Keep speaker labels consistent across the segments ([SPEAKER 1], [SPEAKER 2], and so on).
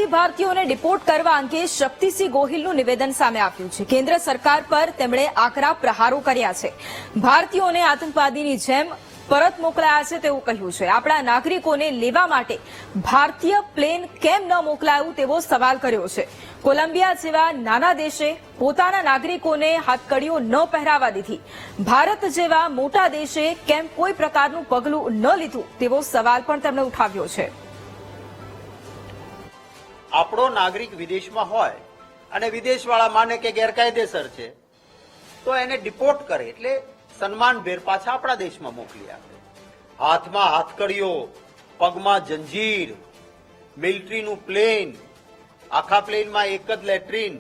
[SPEAKER 1] પ્રવાસી ભારતીયોને ડિપોર્ટ કરવા અંગે શક્તિસિંહ ગોહિલનું નિવેદન સામે આવ્યું છે। કેન્દ્ર સરકાર પર તેમણે આકરા પ્રહારો કર્યા છે। ભારતીયોને આતંકવાદીની જેમ પરત મોકલાયા છે તેવું કહ્યું છે। આપણા નાગરિકોને લેવા માટે ભારતીય પ્લેન કેમ ન મોકલાયું તેવો સવાલ કર્યો છે। કોલંબિયા જેવા નાના દેશે પોતાના નાગરિકોને હાથકડીઓ ન પહેરાવા દીધી। ભારત જેવા મોટા દેશે કેમ કોઈ પ્રકારનું પગલું ન લીધું તેવો સવાલ પણ તેમણે ઉઠાવ્યો છે।
[SPEAKER 2] આપણો નાગરિક વિદેશમાં હોય અને વિદેશવાળા માને કે ગેરકાયદેસર છે તો એને ડિપોર્ટ કરે એટલે સન્માનભેર પાછા આપણા દેશમાં મોકલી આપે। હાથમાં હાથકડીઓ, પગમાં જંજીર, મિલિટરીનું પ્લેન, આખા પ્લેનમાં એક જ લેટ્રિન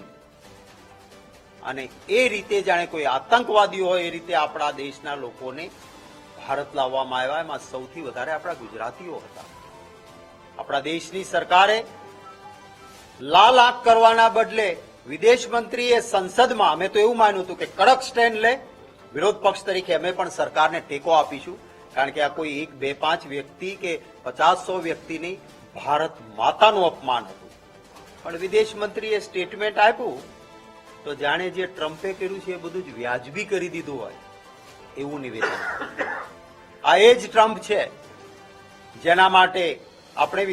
[SPEAKER 2] અને એ રીતે જાણે કોઈ આતંકવાદીઓ હોય એ રીતે આપણા દેશના લોકોને ભારત લાવવામાં આવ્યા। એમાં સૌથી વધારે આપણા ગુજરાતીઓ હતા। આપણા દેશની સરકારે લાલ આંખ કરવાના બદલે વિદેશ મંત્રીએ સંસદમાં, અમે તો એવું માન્યું હતું કે કડક સ્ટેન્ડ લે, વિરોધ પક્ષ તરીકે અમે પણ સરકારને ટેકો આપીશું, કારણ કે આ કોઈ 1, 2, 5 વ્યક્તિ કે 50-100 વ્યક્તિની ભારત માતાનું અપમાન હતું। પણ વિદેશ મંત્રીએ સ્ટેટમેન્ટ આપ્યું તો જાણે જે ટ્રમ્પે કર્યું છે એ બધું જ વ્યાજબી કરી દીધું હોય એવું નિવેદન આપ્યું। આ એ જ ટ્રમ્પ છે જેના માટે આપણે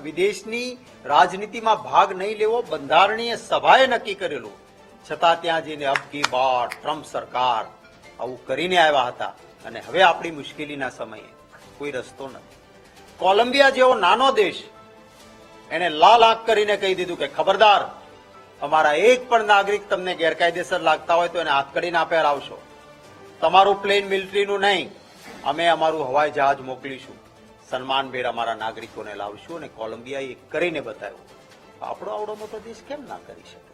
[SPEAKER 2] વિદેશની રાજનીતિમાં ભાગ નહીં લેવો બંધારણીય સભાએ નક્કી કરેલું, છતાં ત્યાં જઈને અબ કી બાર ટ્રમ્પ સરકાર આવું કરીને આવ્યા હતા અને હવે આપણી મુશ્કેલીના સમયે કોઈ રસ્તો નથી। કોલંબિયા જેવો નાનો દેશ એને લાલ આંખ કરીને કહી દીધું કે ખબરદાર, અમારા એક પણ નાગરિક તમને ગેરકાયદેસર લાગતા હોય તો એને હાથકડી ના પહેરાવશો। તમારું પ્લેન મિલિટરીનું નહીં, અમે અમારું હવાઈ જહાજ મોકલીશું, સન્માનભેર અમારા નાગરિકોને લાવશું। અને કોલંબિયાએ કરીને બતાવ્યું। આપણો આવડો મોટો દેશ કેમ ના કરી શકે?